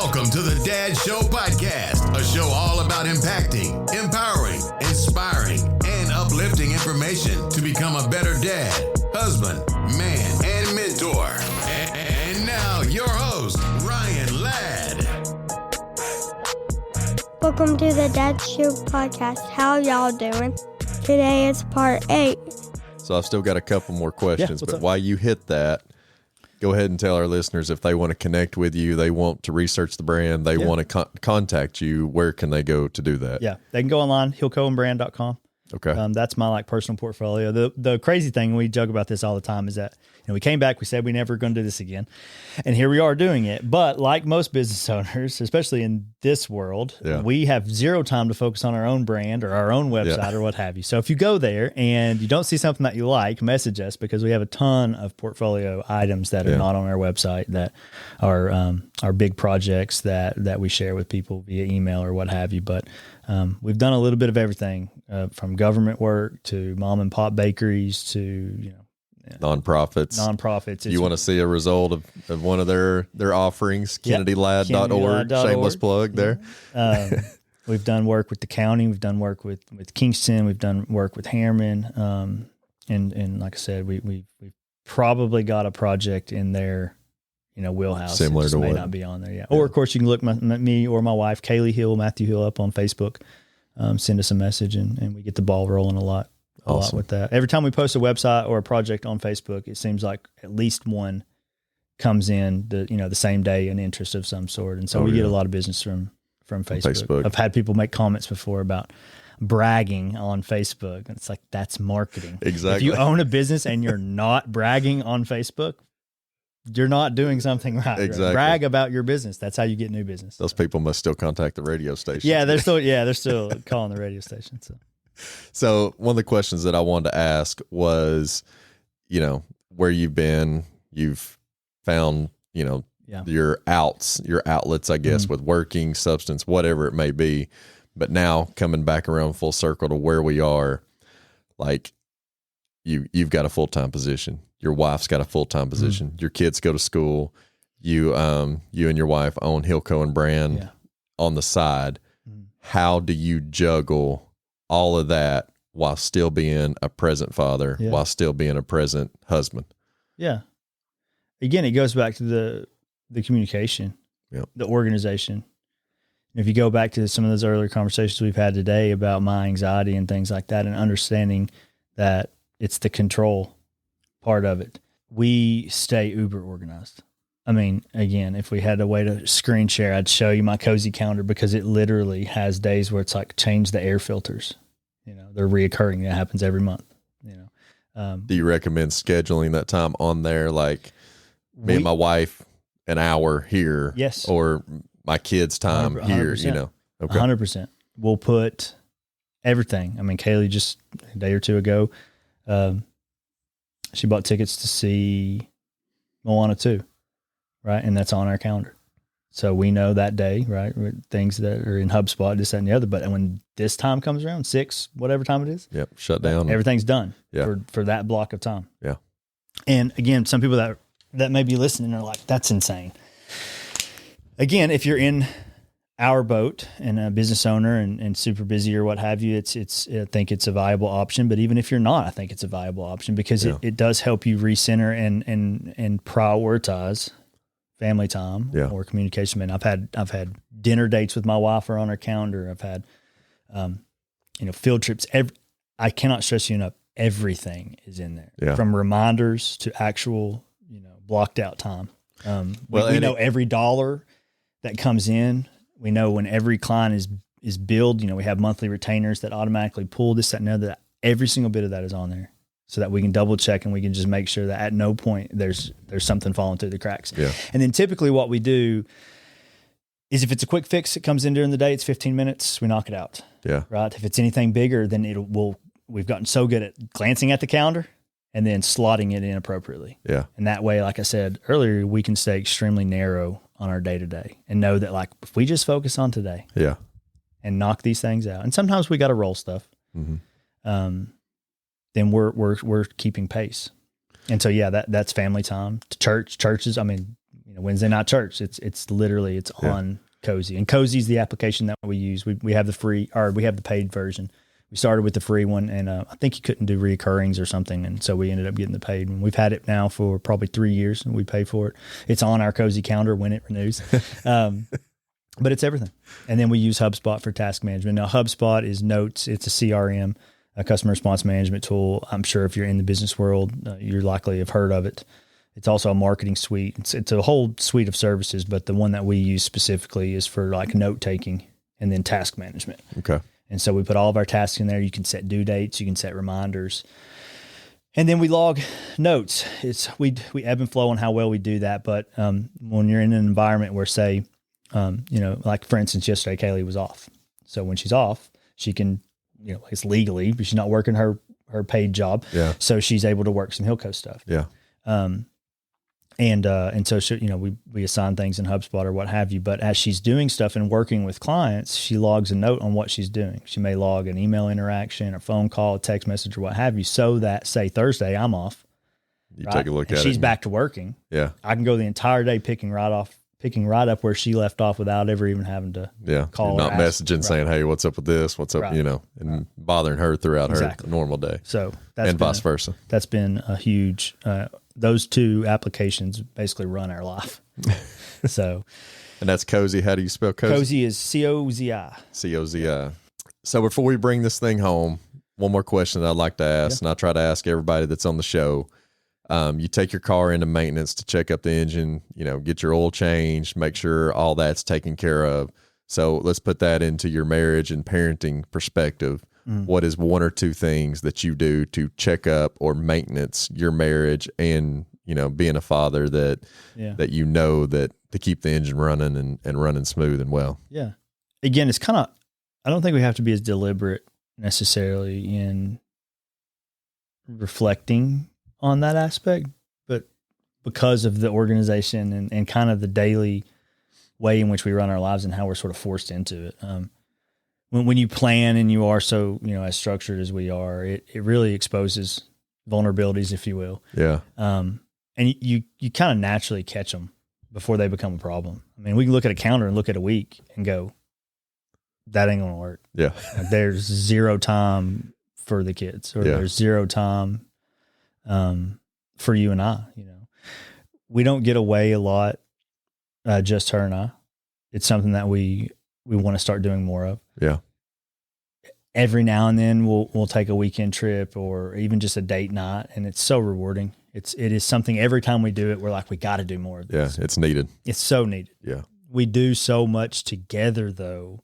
Welcome to the Dad Show Podcast, a show all about impacting, empowering, inspiring, and uplifting information to become a better dad, husband, man, and mentor. And now, your host, Ryan Ladd. Welcome to the Dad Show Podcast. How y'all doing? Today is part 8. So I've still got a couple more questions, but up? while you hit that, go ahead and tell our listeners if they want to connect with you, they want to research the brand, they want to contact you, where can they go to do that? Yeah, they can go online, hilcobrand.com. Okay. That's my personal portfolio. The crazy thing, we joke about this all the time, is that we came back, we said we never going to do this again, and here we are doing it. But like most business owners, especially in this world, we have zero time to focus on our own brand or our own website or what have you. So if you go there and you don't see something that you like, message us, because we have a ton of portfolio items that are not on our website that are big projects that we share with people via email or what have you. But we've done a little bit of everything, from government work to mom and pop bakeries to, nonprofits. You want to see a result of one of their offerings, candid.org, shameless plug there. We've done work with the county. We've done work with Kingston. We've done work with Harriman. And like I said, we've probably got a project in their wheelhouse. Similar to may what? not be on there yet. Or of course you can look me or my wife, Kaylee Hill, Matthew Hill, up on Facebook. Send us a message and we get the ball rolling a lot with that. Every time we post a website or a project on Facebook, it seems like at least one comes in the same day, an interest of some sort. And so we get a lot of business from Facebook. I've had people make comments before about bragging on Facebook. And it's like, that's marketing. Exactly. If you own a business and you're not bragging on Facebook, you're not doing something right. Exactly. Brag about your business. That's how you get new business. Those people must still contact the radio station. Yeah, they're still calling the radio station. So one of the questions that I wanted to ask was, where you've been, you've found, your outlets, I guess, with working, substance, whatever it may be. But now coming back around full circle to where we are, like you've got a full-time position. Your wife's got a full-time position. Your kids go to school. You and your wife own Hilco Brand on the side. How do you juggle all of that while still being a present father, while still being a present husband? Yeah. Again, it goes back to the communication, the organization. And if you go back to some of those earlier conversations we've had today about my anxiety and things like that, and understanding that it's the control part of it, we stay uber organized. I mean, again, if we had a way to screen share, I'd show you my cozy calendar, because it literally has days where it's like change the air filters. They're reoccurring. That happens every month. Do you recommend scheduling that time on there? Like me and my wife, an hour here, or my kids' time 100%, here, Okay. 100%. We'll put everything. I mean, Kaylee just a day or two ago, she bought tickets to see Moana 2, right? And that's on our calendar. So we know that day, right? Things that are in HubSpot, this, that, and the other. But when this time comes around, 6, whatever time it is, shut down. Everything's done for that block of time. Yeah. And again, some people that may be listening are like, that's insane. Again, if you're in our boat and a business owner and super busy or what have you, I think it's a viable option. But even if you're not, I think it's a viable option, because it does help you recenter and prioritize family time or communication. Man, I've had dinner dates with my wife are on our calendar. I've had, field trips. I cannot stress you enough. Everything is in there, from reminders to actual, blocked out time. We know every dollar that comes in. We know when every client is billed. We have monthly retainers that automatically pull this, that, and other. Every single bit of that is on there, so that we can double check and we can just make sure that at no point there's something falling through the cracks. Yeah. And then typically what we do is, if it's a quick fix, it comes in during the day, it's 15 minutes, we knock it out. Yeah. Right. If it's anything bigger, then we've gotten so good at glancing at the calendar and then slotting it in appropriately. Yeah. And that way, like I said earlier, we can stay extremely narrow on our day to day and know that, like, if we just focus on today and knock these things out, and sometimes we got to roll stuff, then we're keeping pace. And so, that's family time. Churches. I mean, Wednesday night church. It's literally on Cozy, and Cozy is the application that we use. We have the free, or we have the paid version. We started with the free one, and I think you couldn't do reoccurrings or something, and so we ended up getting the paid one. We've had it now for probably 3 years, and we pay for it. It's on our Cozy calendar when it renews. But it's everything. And then we use HubSpot for task management. Now, HubSpot is notes. It's a CRM, a customer response management tool. I'm sure if you're in the business world, you're likely have heard of it. It's also a marketing suite. It's a whole suite of services, but the one that we use specifically is for like note taking and then task management. Okay. And so we put all of our tasks in there. You can set due dates. You can set reminders. And then we log notes. We ebb and flow on how well we do that. But when you're in an environment where, say, like for instance, yesterday Kaylee was off. So when she's off, she can, it's legally, but she's not working her paid job. Yeah. So she's able to work some Hilco stuff. Yeah. And so she, we assign things in HubSpot or what have you. But as she's doing stuff and working with clients, she logs a note on what she's doing. She may log an email interaction, a phone call, a text message, or what have you, so that, say, Thursday I'm off. You take a look at it. She's back to working. Yeah. I can go the entire day picking right up where she left off without ever even having to call. You're not messaging saying, "Hey, what's up with this? What's up?" Right. And bothering her throughout her normal day. So and vice versa. That's been a huge. Those two applications basically run our life. So, and that's Cozy. How do you spell Cozy? Cozy is COZI. COZI. So before we bring this thing home, one more question that I'd like to ask, and I try to ask everybody that's on the show. You take your car into maintenance to check up the engine, get your oil changed, make sure all that's taken care of. So let's put that into your marriage and parenting perspective. What is one or two things that you do to check up or maintenance your marriage and, being a father that to keep the engine running and running smooth and well? Yeah. Again, it's kind of, I don't think we have to be as deliberate necessarily in reflecting on that aspect, but because of the organization and kind of the daily way in which we run our lives and how we're sort of forced into it. When you plan and you are so, as structured as we are, it really exposes vulnerabilities, if you will. Yeah. And you kind of naturally catch them before they become a problem. I mean, we can look at a calendar and look at a week and go, that ain't going to work. Yeah. There's zero time for the kids, or there's zero time for you and I. We don't get away a lot, just her and I. It's something that we want to start doing more of. Yeah. Every now and then we'll take a weekend trip or even just a date night, and it's so rewarding. It is something every time we do it, we're like, we got to do more of this. Yeah, it's needed. It's so needed. Yeah. We do so much together though,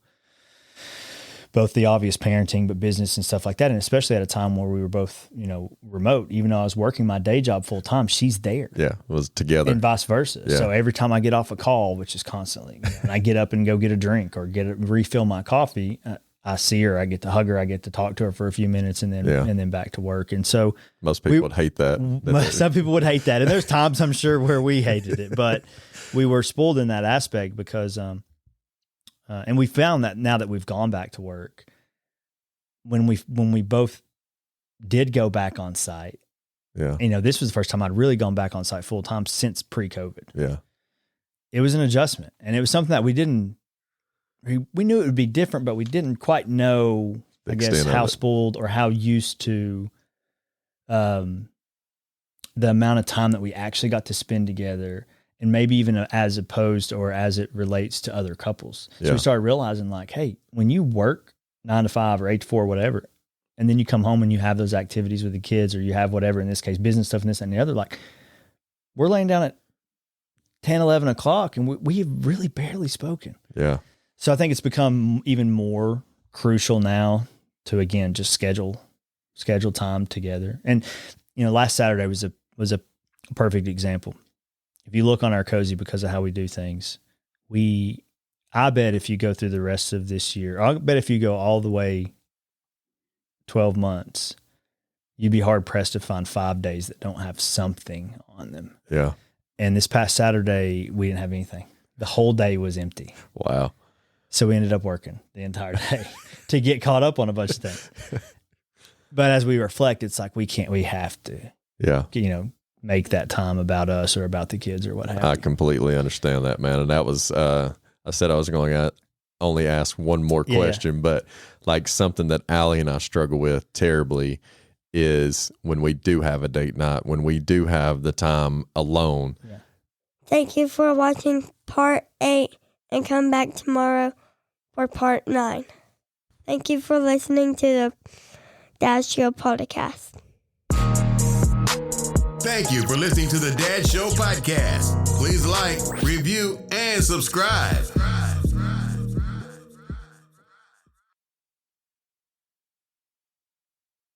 both the obvious parenting, but business and stuff like that. And especially at a time where we were both, remote, even though I was working my day job full time, she's there. Yeah. It was together. And vice versa. Yeah. So every time I get off a call, which is constantly, and I get up and go get a drink or refill my coffee, I see her, I get to hug her, I get to talk to her for a few minutes and then back to work. And so most people would hate that. Some people would hate that. And there's times I'm sure where we hated it, but we were spoiled in that aspect because, and we found that now that we've gone back to work, when we both did go back on site, this was the first time I'd really gone back on site full time since pre-COVID. Yeah. It was an adjustment, and it was something that we knew it would be different, but we didn't quite know, I guess, how spoiled or how used to, the amount of time that we actually got to spend together. And maybe even as opposed or as it relates to other couples. So we started realizing like, hey, when you work 9 to 5 or 8 to 4, whatever, and then you come home and you have those activities with the kids, or you have whatever, in this case, business stuff and this and the other, like we're laying down at 10, 11 o'clock and we have really barely spoken. Yeah. So I think it's become even more crucial now to, again, just schedule time together. And, last Saturday was a perfect example. If you look on our Cozy, because of how we do things, I bet if you go through the rest of this year, I bet if you go all the way 12 months, you'd be hard pressed to find 5 days that don't have something on them. Yeah. And this past Saturday, we didn't have anything. The whole day was empty. Wow. So we ended up working the entire day to get caught up on a bunch of things. But as we reflect, it's like we have to. Yeah. make that time about us or about the kids or what have you. I completely understand that, man. And that was, I said I was going to only ask one more question, but like something that Allie and I struggle with terribly is when we do have a date night, when we do have the time alone. Yeah. Thank you for watching part 8 and come back tomorrow for part 9. Thank you for listening to the Dad Show podcast. Thank you for listening to the Dad Show podcast. Please like, review, and subscribe.